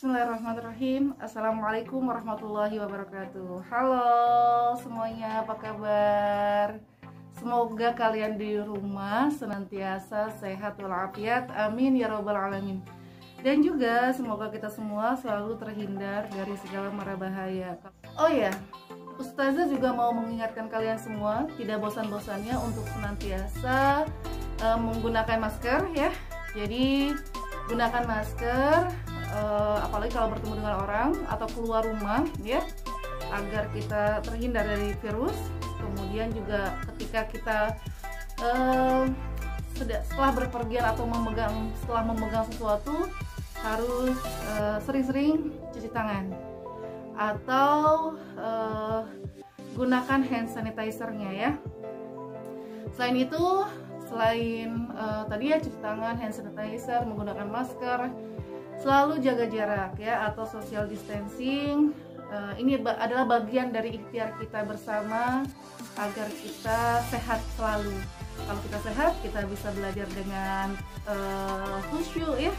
Bismillahirrahmanirrahim. Assalamualaikum warahmatullahi wabarakatuh. Halo semuanya, apa kabar? Semoga kalian di rumah senantiasa sehat walafiat, amin ya robbal alamin. Dan juga semoga kita semua selalu terhindar dari segala mara bahaya. Oh ya, Ustazah juga mau mengingatkan kalian semua tidak bosan-bosannya untuk senantiasa menggunakan masker ya. Jadi gunakan masker, apalagi kalau bertemu dengan orang atau keluar rumah ya, agar kita terhindar dari virus. Kemudian juga ketika kita setelah berpergian atau setelah memegang sesuatu harus sering-sering cuci tangan atau gunakan hand sanitizer-nya ya. Selain itu, tadi ya cuci tangan, hand sanitizer, menggunakan masker, selalu jaga jarak ya atau social distancing. Ini adalah bagian dari ikhtiar kita bersama agar kita sehat selalu. Kalau kita sehat, kita bisa belajar dengan khusyuk ya.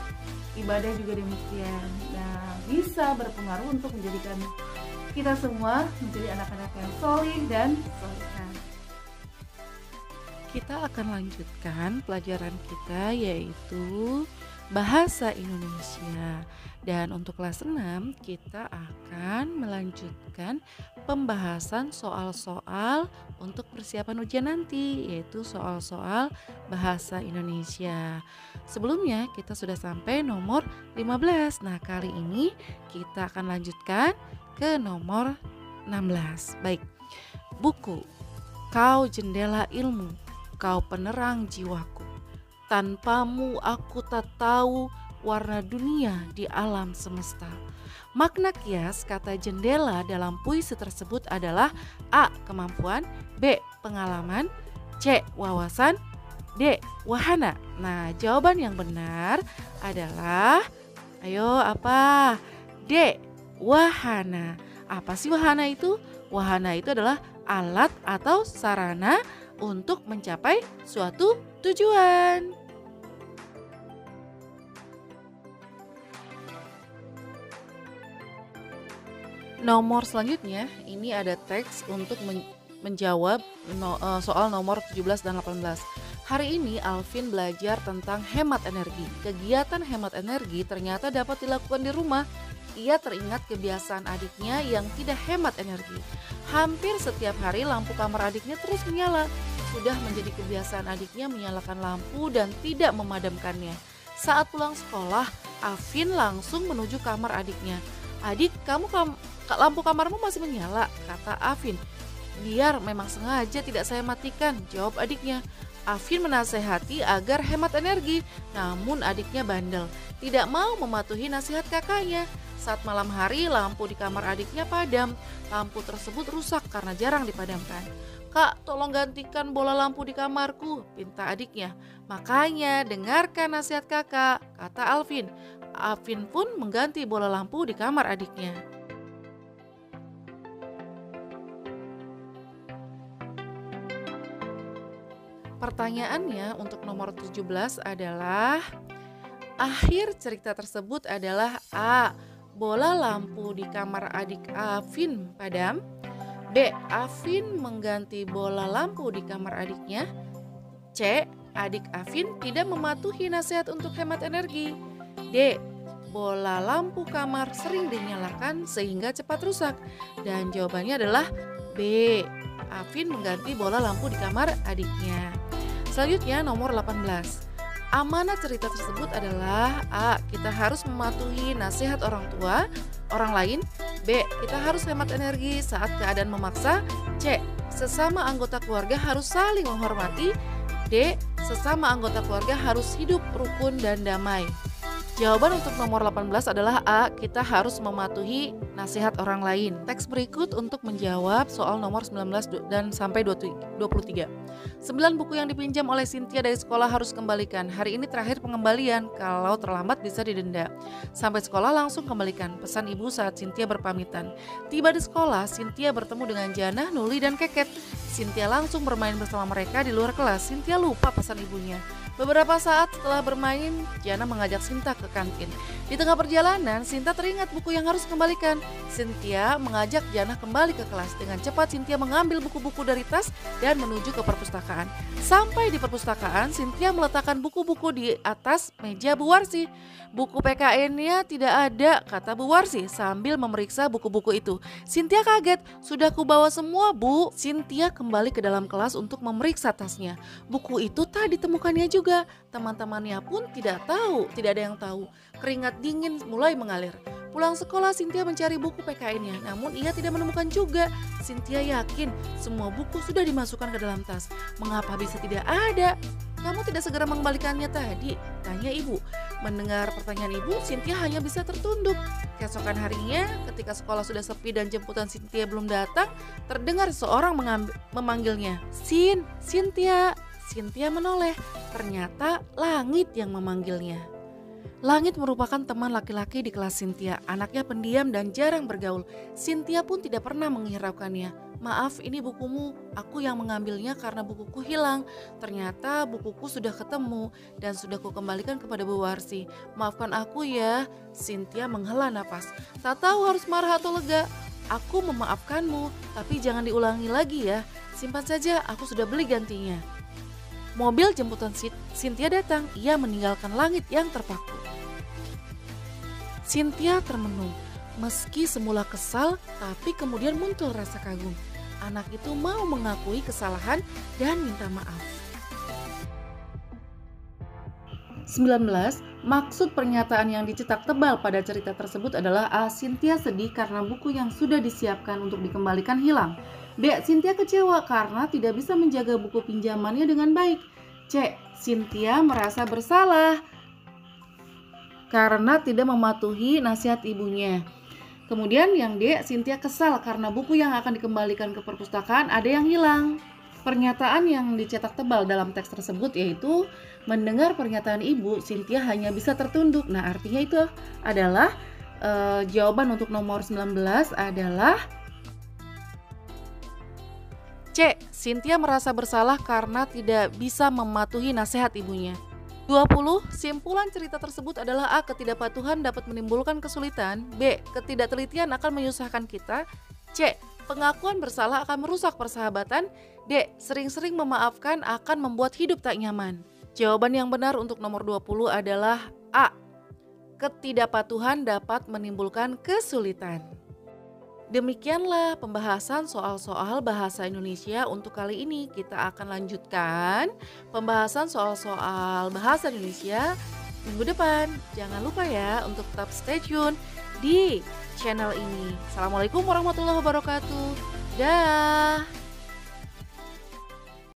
Ibadah juga demikian. Nah, bisa berpengaruh untuk menjadikan kita semua menjadi anak-anak yang solih dan solihah. Kita akan lanjutkan pelajaran kita yaitu Bahasa Indonesia. Dan untuk kelas 6 kita akan melanjutkan pembahasan soal-soal untuk persiapan ujian nanti, yaitu soal-soal Bahasa Indonesia. Sebelumnya kita sudah sampai nomor 15. Nah, kali ini kita akan lanjutkan ke nomor 16. Baik. Buku. Kau jendela ilmu, kau penerang jiwaku. Tanpamu aku tak tahu warna dunia di alam semesta. Makna kias kata jendela dalam puisi tersebut adalah A. Kemampuan, B. Pengalaman, C. Wawasan, D. Wahana. Nah, jawaban yang benar adalah, ayo apa? D. Wahana. Apa sih wahana itu? Wahana itu adalah alat atau sarana untuk mencapai suatu tujuan. Nomor selanjutnya, ini ada teks untuk menjawab soal nomor 17 dan 18. Hari ini Alvin belajar tentang hemat energi. Kegiatan hemat energi ternyata dapat dilakukan di rumah. Ia teringat kebiasaan adiknya yang tidak hemat energi. Hampir setiap hari lampu kamar adiknya terus menyala. Sudah menjadi kebiasaan adiknya menyalakan lampu dan tidak memadamkannya. Saat pulang sekolah, Alvin langsung menuju kamar adiknya. "Adik, lampu kamarmu masih menyala," kata Alvin. "Biar memang sengaja tidak saya matikan," jawab adiknya. Alvin menasehati agar hemat energi, namun adiknya bandel, tidak mau mematuhi nasihat kakaknya. Saat malam hari, lampu di kamar adiknya padam. Lampu tersebut rusak karena jarang dipadamkan. "Kak, tolong gantikan bola lampu di kamarku," pinta adiknya. "Makanya dengarkan nasihat kakak," kata Alvin. Alvin pun mengganti bola lampu di kamar adiknya. Pertanyaannya untuk nomor 17 adalah, akhir cerita tersebut adalah A. Bola lampu di kamar adik Alvin padam, B. Alvin mengganti bola lampu di kamar adiknya, C. Adik Alvin tidak mematuhi nasihat untuk hemat energi, D. Bola lampu kamar sering dinyalakan sehingga cepat rusak. Dan jawabannya adalah B. Alvin mengganti bola lampu di kamar adiknya. Selanjutnya nomor 18. Amanat cerita tersebut adalah A. Kita harus mematuhi nasihat orang tua, orang lain. B. Kita harus hemat energi saat keadaan memaksa. C. Sesama anggota keluarga harus saling menghormati. D. Sesama anggota keluarga harus hidup rukun dan damai. Jawaban untuk nomor 18 adalah A. Kita harus mematuhi nasihat orang lain. Teks berikut untuk menjawab soal nomor 19 dan sampai 23. 9 buku yang dipinjam oleh Cynthia dari sekolah harus kembalikan. Hari ini terakhir pengembalian, kalau terlambat bisa didenda. Sampai sekolah langsung kembalikan, pesan ibu saat Cynthia berpamitan. Tiba di sekolah, Cynthia bertemu dengan Jana, Nuli, dan Keket. Cynthia langsung bermain bersama mereka di luar kelas. Cynthia lupa pesan ibunya. Beberapa saat setelah bermain, Jana mengajak Sinta ke kantin. Di tengah perjalanan, Sinta teringat buku yang harus dikembalikan. Cynthia mengajak Jana kembali ke kelas. Dengan cepat Cynthia mengambil buku-buku dari tas dan menuju ke perpustakaan. Sampai di perpustakaan, Cynthia meletakkan buku-buku di atas meja Bu Warsi. Buku PKN-nya tidak ada, kata Bu Warsi sambil memeriksa buku-buku itu. Cynthia kaget, sudah kubawa semua Bu. Cynthia kembali ke dalam kelas untuk memeriksa tasnya. Buku itu tak ditemukannya juga. Teman-temannya pun tidak tahu, tidak ada yang tahu. Keringat dingin mulai mengalir. Pulang sekolah, Cynthia mencari buku PKN-nya, namun ia tidak menemukan juga. Cynthia yakin semua buku sudah dimasukkan ke dalam tas. Mengapa bisa tidak ada? Kamu tidak segera mengembalikannya tadi? Tanya ibu. Mendengar pertanyaan ibu, Cynthia hanya bisa tertunduk. Keesokan harinya, ketika sekolah sudah sepi dan jemputan Cynthia belum datang, terdengar seorang memanggilnya. Cynthia. Cynthia menoleh. Ternyata Langit yang memanggilnya. Langit merupakan teman laki-laki di kelas Cynthia. Anaknya pendiam dan jarang bergaul. Cynthia pun tidak pernah menghiraukannya. Maaf, ini bukumu. Aku yang mengambilnya karena bukuku hilang. Ternyata bukuku sudah ketemu dan sudah kukembalikan kepada Bu Warsi. Maafkan aku ya. Cynthia menghela nafas. Tak tahu harus marah atau lega. Aku memaafkanmu, tapi jangan diulangi lagi ya. Simpan saja, aku sudah beli gantinya. Mobil jemputan Cynthia datang. Ia meninggalkan Langit yang terpaku. Cynthia termenung. Meski semula kesal, tapi kemudian muncul rasa kagum. Anak itu mau mengakui kesalahan dan minta maaf. 19. Maksud pernyataan yang dicetak tebal pada cerita tersebut adalah A. Cynthia sedih karena buku yang sudah disiapkan untuk dikembalikan hilang. B. Cynthia kecewa karena tidak bisa menjaga buku pinjamannya dengan baik. C. Cynthia merasa bersalah karena tidak mematuhi nasihat ibunya. Kemudian yang D, Cynthia kesal karena buku yang akan dikembalikan ke perpustakaan ada yang hilang. Pernyataan yang dicetak tebal dalam teks tersebut yaitu mendengar pernyataan ibu, Cynthia hanya bisa tertunduk. Nah, artinya itu adalah jawaban untuk nomor 19 adalah C. Cynthia merasa bersalah karena tidak bisa mematuhi nasihat ibunya. 20. Simpulan cerita tersebut adalah A. Ketidakpatuhan dapat menimbulkan kesulitan. B. Ketidaktelitian akan menyusahkan kita. C. Pengakuan bersalah akan merusak persahabatan. D. Sering-sering memaafkan akan membuat hidup tak nyaman. Jawaban yang benar untuk nomor 20 adalah A. Ketidakpatuhan dapat menimbulkan kesulitan. Demikianlah pembahasan soal-soal bahasa Indonesia untuk kali ini. Kita akan lanjutkan pembahasan soal-soal bahasa Indonesia minggu depan. Jangan lupa ya untuk tetap stay tune di channel ini. Assalamualaikum warahmatullahi wabarakatuh. Dah.